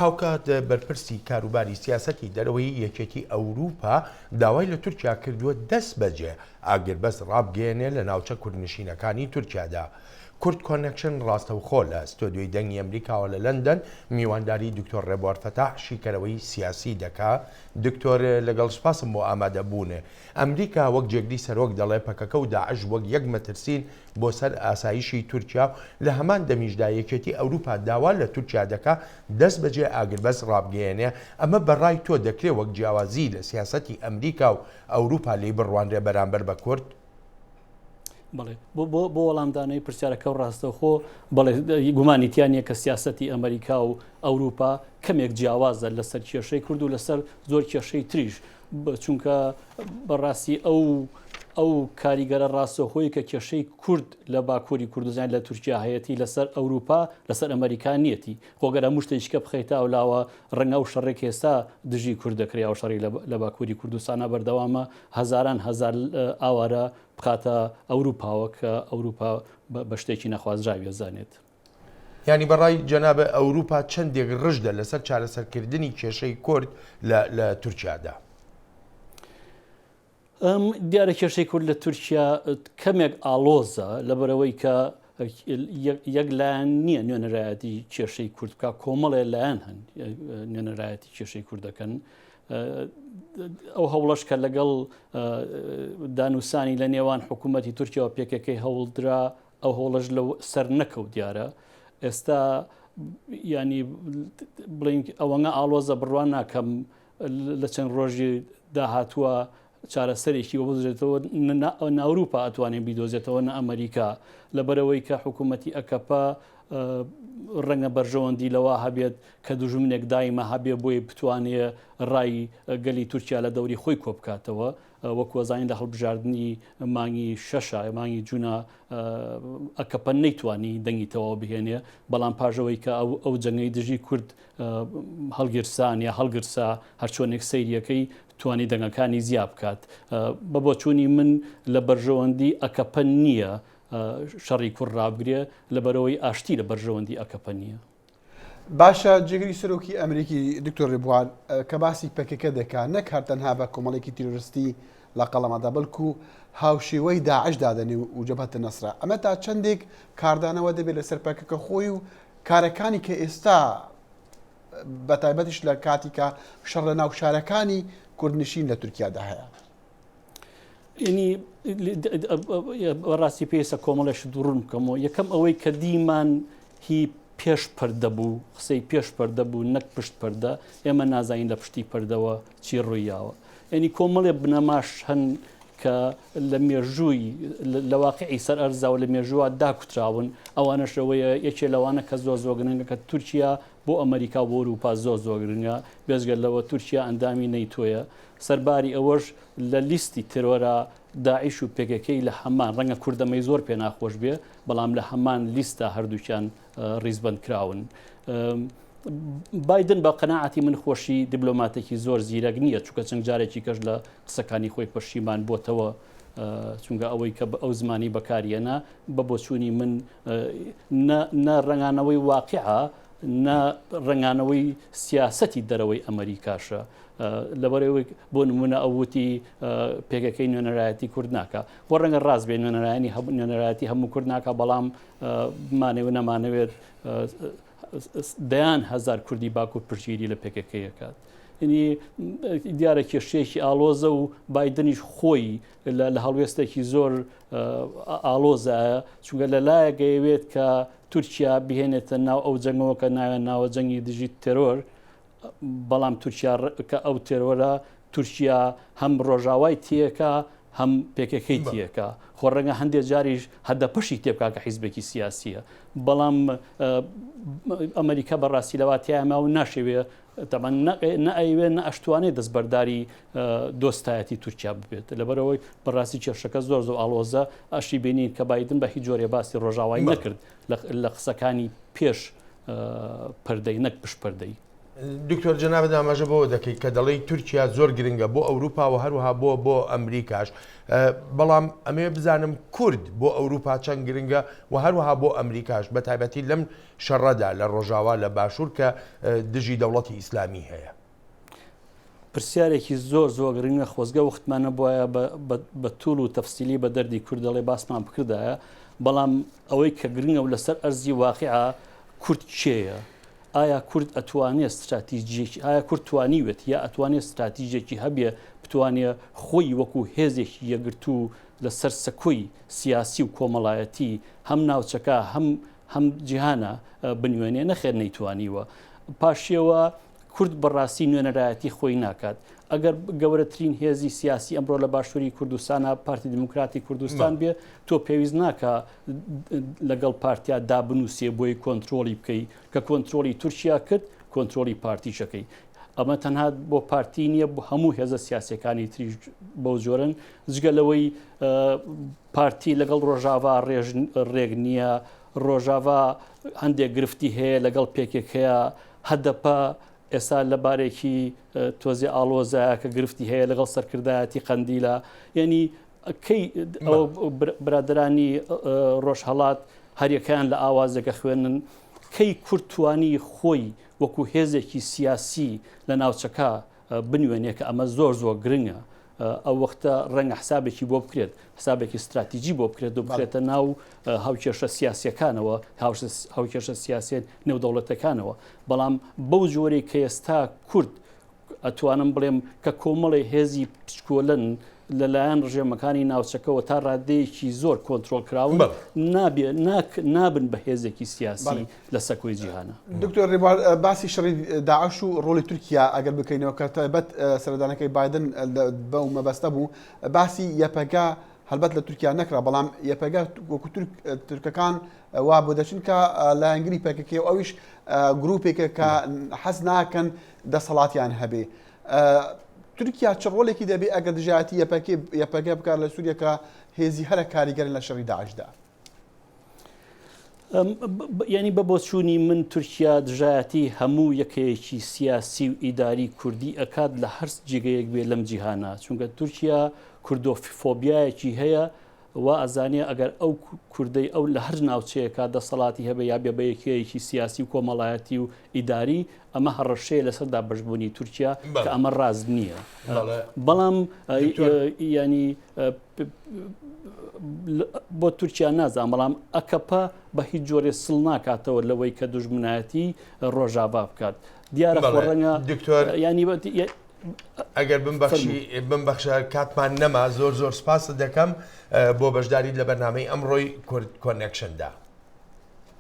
هاوکات بەرپرسی کاروباری سیاسەتی دەرەوەی یەکێتی ئەوروپا داوای لە تورکیا کردووە دەست بەجێ ئاگربەس ڕابگەێنێ لە ناوچە کوردنشینەکانی تورکیادا. کورد کۆنێکشن ڕاستەوخۆ لە ستۆدیۆی دەنگی ئەمریکاوە لە لەندەن میوانداری دکتۆر ڕێبوار فەتاح شیکەرەوەی سیاسی دەکا. دکتۆر لەگەڵ سپاسم بۆ ئامادەبوونێ. ئەمریکا وەک جێگری سەرۆک دەڵێ پەکەکە و داعش وەک یەک مەترسین بۆ سەر ئاسایشی تورکیا لە هەمان دەمیشدا یەکێتی ئەوروپا داوا لە تورکیا دەکا دەست بەجێ ئاگربەس ڕابگەێنێ. ئەمە بەڕای تۆ دەکرێت وەک جیاوازی لە سیاسەتی ئەمریکا و ئەوروپا لی بڕوانرێ بەرامبەر بە کورد؟ بڵێ بۆ وەڵامدانەی پرسیارەکە و ڕاستەوخۆ بڵێ گومانیتیانە کە سیاسەتی ئەمریکا و ئەوروپا کەمێک جیاوازە لەسەر کێشەی کورد و لەسەر زۆر کێشەی تریش چونکە بەڕاستی ئەو کاریگەرە ڕاستەوخۆی کە کێشەی کورد لە باکووری کوردستان لە تورکیا هەیەی لەسەر ئەوروپا لەسەر ئەمریکا نیەتی خۆگەرە مشتێککە بخەیتە ئەولاوە ڕەنگە و شەڕێک ئێستا دژی کورد دەکرێت و شەڕی لە باکووری کوردستانە بەردەوامە هەزاران هەزار ئاوارە بخاتە ئەوروپاوە کە ئەوروپا بە شتێکی نەخوازراوی ئەزانێت. ینی بەڕای جەنابە ئەوروپا چەندێک ڕژدە لەسەر چارەسەرکردنی کێشەی کورد لە تورکیادا؟ دیارە کێشەی کورد لە تورکیا کەمێک ئالۆزە لەبەرەوەی کە یەک لایەن نییە نوێنەرایەتی کێشەی کورد بکە کۆمەڵێ لایەن هەن نوێنەرایەتی کێشەی کوردەکەن. ئەو هەوڵەش کە لەگەڵ دانووسانی لە نێوان حکوومەتی تورکیا و پێکەکەی هەوڵدرا ئەو هەوڵەش لە سەر نەکەوت دیارە. ئێستا ینی بڵین ئەوەنگە ئالۆزە بڕوان ناکەم لە چەند ڕۆژی داهاتووە چارەسەرێکی بۆ بزرێتەوە ناوروپا ئەتوانێت بیدۆزێتەوە نە ئەمریکا لەبەرەوەی کە حکوومەتی ئەکەپا ڕەنگە بەرژەوەندی لەوە هەبێت کە دوژمنێک دایمە هەبێ بۆی بتوانێت ڕای گەلی تورکیا لە دەوری خۆی کۆ بکاتەوە وەکوەزانین لە هەڵبژاردننی مانگی شەشە مانگی جوونە ئەکەپە نەیتوانی دەنگیتەوە بهێنێ بەڵام پاژەوەی کە ئەو جەنگەی دژی کورد هەڵگرسان یا هەڵگرسا هەرچۆنێک سەیریەکەی توانی دەنگەکانی زیاب بکات. بە بۆچوونی من لە بەرژەوەندی ئەکەپە نییە شەڕی کوڕ ڕابگرێ لەبەرەوەی ئاشتی لە بەرژەوەندی ئەکەپە نییە. باشە جێگری سەرۆکی ئەمریکی دکتۆر ڕێبوار کە باسی پەکەکە دەکات نەک هەر تەنها بە کۆمەڵێکی تیرۆریستی لە قەڵەمەدا بەڵکو هاوشێوەی داعش دادەنێ و جەبهەتە نەسرا ئەمە تا چەندێک کاردانەوە دەبێت لەسەر پەکەکە خۆی و کارەکانی کە ئێستا بەتایبەتیش لە کاتی کە شەڕ لە ناو شارەکانی کوردنشین لە تورکیادا هەیە. ینی ڕاستی پێویستە کۆمەڵێش دوڕوون بکەمەوە. یەکەم ئەوەی کە دیمان هی پێش پەردە بوو قسەی پێش پەردە بوو نەک پشت پەردە ئێمە نازانین لە پشتی پەردەوە چی ڕوویاوە. ینی کۆمەڵێ بنەماش هەن کە لە مێژووی لە واقعی سەر ئەرزا و لە مێژووە داکوتراون ئەوانەشەوەیە یەکێ لەوانە کە زۆر گرنگە کە تورکیا بۆ ئەمریکا بۆ ئەوروپا زۆر گرنگە بێزگەر لەوە تورکیا ئەندامی نەیتۆیە سەرباری ئەوەش لە لیستی ترۆرە داعش و پێکەکەی لە هەمان ڕەنگە کوردەمەی زۆر پێ ناخۆش بێ بەڵام لە هەمان لیستە هەردووکیان ڕیزبەند کراون. بایدن بە قەناعەتی من خۆشی دیبلۆماتێکی زۆر زیرەک نییە چونکە چەند جارێکی کەش لە قسەکانی خۆی پەشیمان بۆتەوە چونکە ئەوەی کە ئەو زمانی بەکارێنە بە بۆچوونی من نە ڕەنگانەوەی واقعە نە ڕەنگانەوەی سیاسەتی دەرەوەی ئەمریکاشە. لەبەرەوەی بۆ نمونە ئەووتی پێکەکەی نوێنەرایەتی کورد ناکە بۆ ڕەنگە ڕاست بێ نوێنەرایەتی هەموو کورد ناکە بەڵام مانەوە نەمانەوێت دەیان هەزار کوردی باکوور پشگیری لە پێکەکەیەکات. ینی دیارە کێشەیەکی ئالۆزە و بایدنیش خۆی لە هەڵوێستێکی زۆر ئالۆزایە چونکە لەلایەگەیەوێت کە تورکیا بهێنێتە ناو ئەو جەنگەوە کە ناوێ ناوە جەنگی دژی تەرۆر بەڵام تورکیا کە ئەو تێرۆرە تورکیا هەم ڕۆژاوای تیەکە هەم پێکەکەی تیەکە خۆ ڕەنگە هەندێک جاریش هەدە پشی تێبکە کە حیزبێکی سیاسیە بەڵام ئەمریکا بەڕاستی لەواتیایمە و ناشەوێ تەمان نەئەوێ نە ئەشتوانێت دەستبەرداری دۆستایەتی تورکیا ببێت لەبەرەوەی بەڕاستی کێشەکە زۆر ئالۆزە ئەشی بینین کە بایدن بە هیچ جۆرێ باسی ڕۆژاوایی نەکرد لە قسەکانی پێش پەردەی نەک پشت پەردەی. دکتۆر جەنابەت ئاماژە بۆ دەکەیت کە دەڵی تورکیا زۆر گرنگە بۆ ئەوروپا و هەروەها بۆ ئەمریکاش بەڵام ئەمێ بزانم کورد بۆ ئەوروپا چەند گرنگە و هەروەها بۆ ئەمریکاش بە تایبەتی لەم شەڕەدا لە ڕۆژاوا لە باشوور کە دژی دەوڵەتی ئیسلامی هەیە. پرسیارێکی زۆر گرنگە خۆزگە وختمانە بۆیە بە توول و تەفسیلی بە دەردی کوورد دەڵێ باسمان بکردایە بەڵام ئەوەی کە گرنگە و لەسەر ئەرزی واقعە کورد چێیە؟ ئایا کورد ئەتوانێت استراتیژیەکی ئایا کورد توانیوێت یا ئەتوانێت استراتیژێکی هەبێ بتوانێت خۆی وەکو هێزێکی یەگرتو لەسەر سەکۆی سیاسی و کۆمەڵایەتی هەم ناوچەکە هەم جیهانە بنوێنێ نەخێر نەیتوانیوە. پاشیەوە کورد بەڕاستی نوێنەرایەتی خۆی ناکات. ئەگەر گەورەترین هێزی سیاسی ئەمڕۆ لە باشووری کوردستانە پارتی دموکراتی کوردستان بێ تۆ پێویست ناکە لەگەڵ پارتیا دابنووسێ بۆی کۆنتترۆلی بکەی کە کۆنتترۆلی تورکیا کرد کۆنتترۆلی پارتیشەکەی. ئەمە تەنها بۆ پارتی نییە هەموو هێزە سیاسەکانی تریش بەو جۆرن جگەلەوەی پارتی لەگەڵ ڕۆژاوا ڕێگ نییە ڕۆژاوا هەندێک گرفتی هەیە لەگەڵ پێکێک هەیە هەدەپە ئێستا لەبارێکی تۆزی ئالۆزایە کە گرفتی هەیە لەگەڵ سەرکردایەتی قەندیلە یعنی کەی برادرانی ڕۆژهەڵات هەریەکان لە ئاوازەکە خوێنن کەی کورتوانی خۆی وەکو هێزێکی سیاسی لە ناوچەکە بنوێنێ کە ئەمە زۆر گرنگە ئەو وەختە ڕەنگە حسابێکی بۆ بکرێت حسابێکی استراتیژی بۆ بکرێت و بکرێتە ناو هاوکێشە سیاسیەکانەوە هاوکێشە سیاسێت نێودەوڵەتەکانەوە بەڵام بەو جۆرەی کە ئێستا کورد ئەتوانم بڵێم کە کۆمەڵی هێزی پچکۆلن لەلایەن ڕژێمەکانی ناوچەکەەوە تا ڕادەیەکی زۆر کۆنتترۆل کراون نابن بە هێزێکی سیاسی لە سەکۆی جیهانە. دکتۆر ڕێبوار باسی شەڕی داعش و ڕۆلی تورکیا ئەگەر بکەینەوە کە تایبەت سەردانەکەی بایدن بەو مەبەستە بوو باسی یەپەگا هەلبەت لە تورکیا نەکرا بەڵام یەپەگا وەکو تورکەکان وا بۆ دەچن کە لایەنگری پێکەکەی و ئەویش گروپێکە کە حەز ناکەن دەسەڵاتیان هەبێ. تورکیا چ ڕۆڵێکی دەبێ ئەگەر دژایەتی یەپەگە بکات لە سووریا کە هێزی هەرە کاریگەرن لە شەڕی داعشدا؟ ینی بە بۆچوونی من تورکیا دژایەتی هەموو یەکەیەکی سیاسی و ئیداری کوردی ئەکات لە هەر جێگەیەک بێ لەم جیهانە چونکە تورکیا کوردۆفۆبیایەکی هەیە و ئەزانێ ئەگەر ئەو کوردەی ئەو لە هەر ناوچەیەکە دەسەڵاتی هەبێ یا بێ بە یەکەیەکی سیاسی و کۆمەڵایەتی و ئیداری ئەمە هەڕەشەیە لەسەردا بەشبوونی تورکیا کە ئەمە ڕاز نییە. بەڵام ینی بۆ تورکیا نازان بەڵام ئەکەپە بە هیچ جۆرێ سڵ ناکاتەوە لەوەی کە دوژمنایەتی ڕۆژاوا بکات دیارە ڕەنگە ینی ئەگەر بمبەخشە کاتمان نەما زۆر سپاس دەکەم بۆ بەشداری لە بەرنامەی ئەمڕۆی کورد کۆنێکشندا.